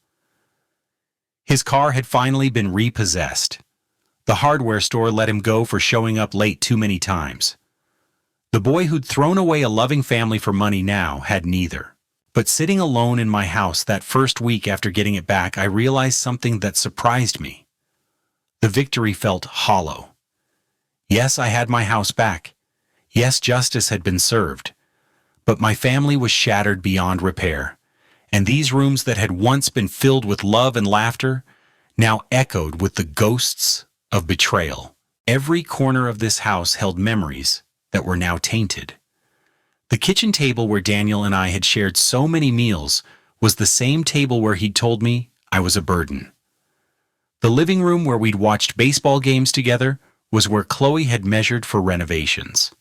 A: His car had finally been repossessed. The hardware store let him go for showing up late too many times. The boy who'd thrown away a loving family for money now had neither. But sitting alone in my house that first week after getting it back, I realized something that surprised me. The victory felt hollow. Yes, I had my house back. Yes, justice had been served. But my family was shattered beyond repair, and these rooms that had once been filled with love and laughter now echoed with the ghosts of betrayal. Every corner of this house held memories that were now tainted. The kitchen table where Daniel and I had shared so many meals was the same table where he'd told me I was a burden. The living room where we'd watched baseball games together was where Chloe had measured for renovations.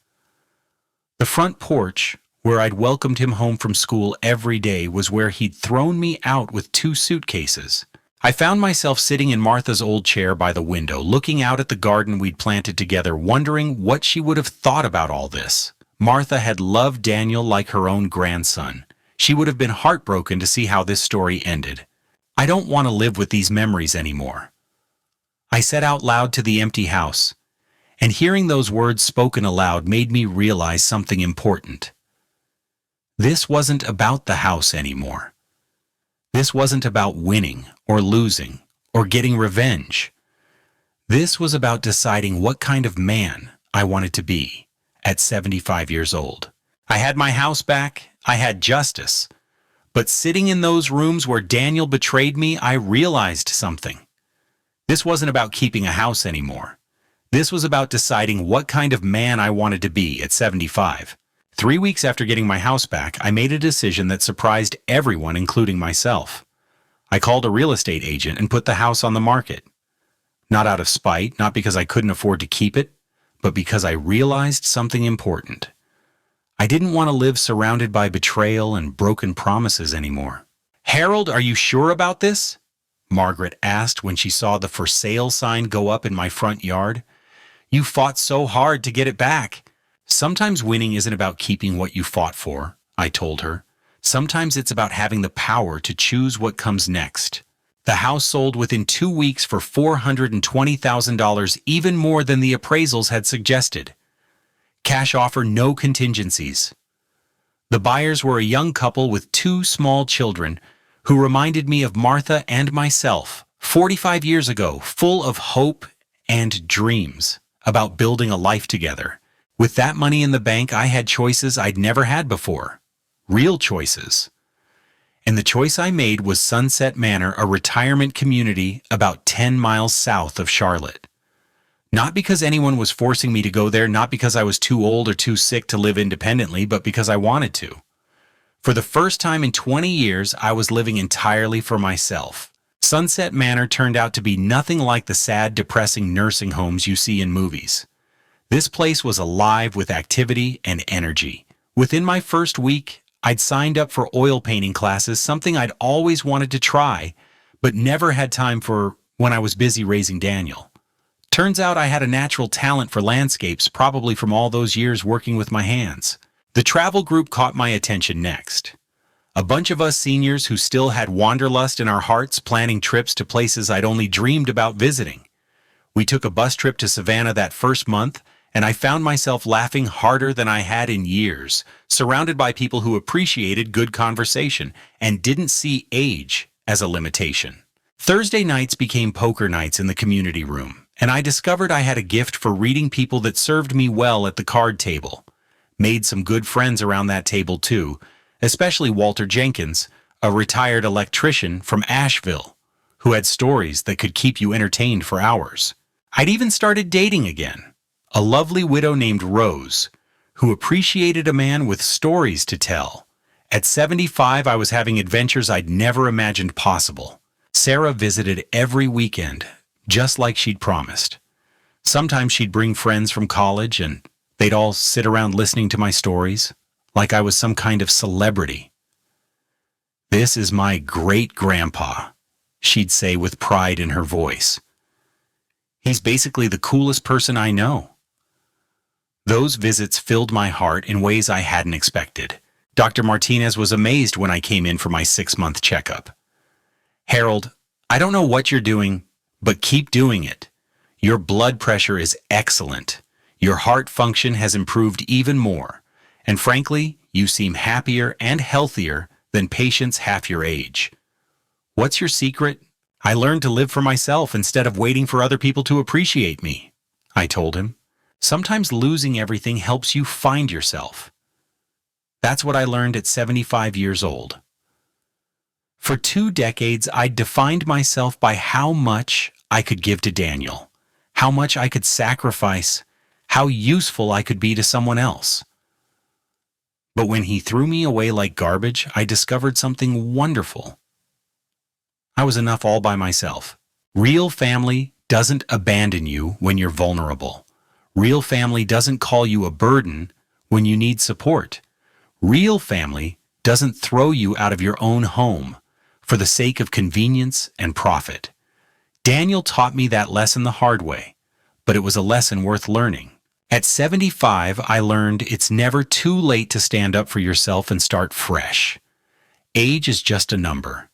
A: The front porch, where I'd welcomed him home from school every day, was where he'd thrown me out with 2 suitcases. I found myself sitting in Martha's old chair by the window, looking out at the garden we'd planted together, wondering what she would have thought about all this. Martha had loved Daniel like her own grandson. She would have been heartbroken to see how this story ended. "I don't want to live with these memories anymore," I said out loud to the empty house, and hearing those words spoken aloud made me realize something important. This wasn't about the house anymore. This wasn't about winning or losing or getting revenge. This was about deciding what kind of man I wanted to be at 75 years old. I had my house back, I had justice, but sitting in those rooms where Daniel betrayed me, I realized something. This wasn't about keeping a house anymore. This was about deciding what kind of man I wanted to be at 75. 3 weeks after getting my house back, I made a decision that surprised everyone, including myself. I called a real estate agent and put the house on the market. Not out of spite, not because I couldn't afford to keep it, but because I realized something important. I didn't want to live surrounded by betrayal and broken promises anymore. "Harold, are you sure about this?" Margaret asked when she saw the for sale sign go up in my front yard. You fought so hard to get it back. Sometimes winning isn't about keeping what you fought for, I told her. Sometimes it's about having the power to choose what comes next. The house sold within 2 weeks for $420,000, even more than the appraisals had suggested. Cash offer, no contingencies. The buyers were a young couple with 2 small children who reminded me of Martha and myself 45 years ago, full of hope and dreams about building a life together. With that money in the bank, I had choices I'd never had before. Real choices. And the choice I made was Sunset Manor, a retirement community about 10 miles south of Charlotte. Not because anyone was forcing me to go there, not because I was too old or too sick to live independently, but because I wanted to. For the first time in 20 years, I was living entirely for myself. Sunset Manor turned out to be nothing like the sad, depressing nursing homes you see in movies. This place was alive with activity and energy. Within my first week, I'd signed up for oil painting classes, something I'd always wanted to try, but never had time for when I was busy raising Daniel. Turns out I had a natural talent for landscapes, probably from all those years working with my hands. The travel group caught my attention next. A bunch of us seniors who still had wanderlust in our hearts, planning trips to places I'd only dreamed about visiting. We took a bus trip to Savannah that first month, and I found myself laughing harder than I had in years, surrounded by people who appreciated good conversation and didn't see age as a limitation. Thursday nights became poker nights in the community room, and I discovered I had a gift for reading people that served me well at the card table. Made some good friends around that table too, especially Walter Jenkins, a retired electrician from Asheville, who had stories that could keep you entertained for hours. I'd even started dating again. A lovely widow named Rose, who appreciated a man with stories to tell. At 75, I was having adventures I'd never imagined possible. Sarah visited every weekend, just like she'd promised. Sometimes she'd bring friends from college, and they'd all sit around listening to my stories, like I was some kind of celebrity. "This is my great-grandpa," she'd say with pride in her voice. "He's basically the coolest person I know." Those visits filled my heart in ways I hadn't expected. Dr. Martinez was amazed when I came in for my 6-month checkup. "Harold, I don't know what you're doing, but keep doing it. Your blood pressure is excellent. Your heart function has improved even more. And frankly, you seem happier and healthier than patients half your age. What's your secret?" "I learned to live for myself instead of waiting for other people to appreciate me," I told him. Sometimes losing everything helps you find yourself. That's what I learned at 75 years old. For 2 decades, I'd defined myself by how much I could give to Daniel, how much I could sacrifice, how useful I could be to someone else. But when he threw me away like garbage, I discovered something wonderful. I was enough all by myself. Real family doesn't abandon you when you're vulnerable. Real family doesn't call you a burden when you need support. Real family doesn't throw you out of your own home for the sake of convenience and profit. Daniel taught me that lesson the hard way, but it was a lesson worth learning. At 75, I learned it's never too late to stand up for yourself and start fresh. Age is just a number.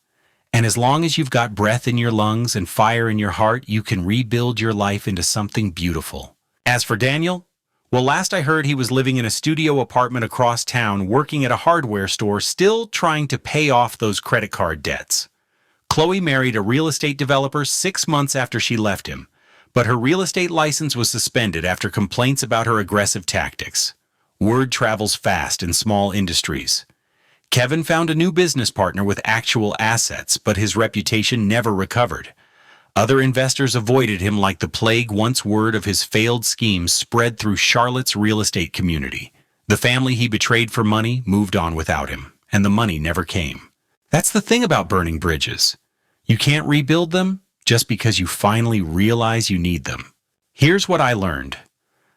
A: And as long as you've got breath in your lungs and fire in your heart, you can rebuild your life into something beautiful. As for Daniel, well, last I heard he was living in a studio apartment across town, working at a hardware store, still trying to pay off those credit card debts. Chloe married a real estate developer 6 months after she left him, but her real estate license was suspended after complaints about her aggressive tactics. Word travels fast in small industries. Kevin found a new business partner with actual assets, but his reputation never recovered. Other investors avoided him like the plague once word of his failed schemes spread through Charlotte's real estate community. The family he betrayed for money moved on without him, and the money never came. That's the thing about burning bridges. You can't rebuild them just because you finally realize you need them. Here's what I learned.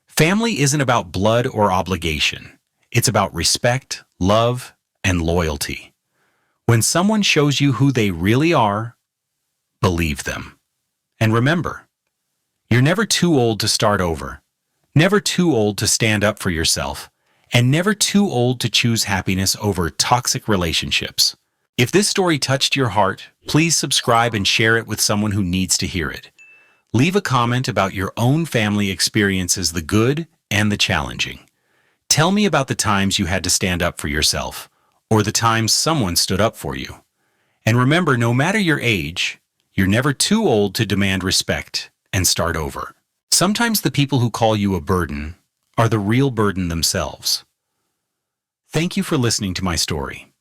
A: Family isn't about blood or obligation. It's about respect, love, and loyalty. When someone shows you who they really are, believe them. And remember, you're never too old to start over, never too old to stand up for yourself, and never too old to choose happiness over toxic relationships. If this story touched your heart, please subscribe and share it with someone who needs to hear it. Leave a comment about your own family experiences, the good and the challenging. Tell me about the times you had to stand up for yourself, or the times someone stood up for you. And remember, no matter your age, you're never too old to demand respect and start over. Sometimes the people who call you a burden are the real burden themselves. Thank you for listening to my story.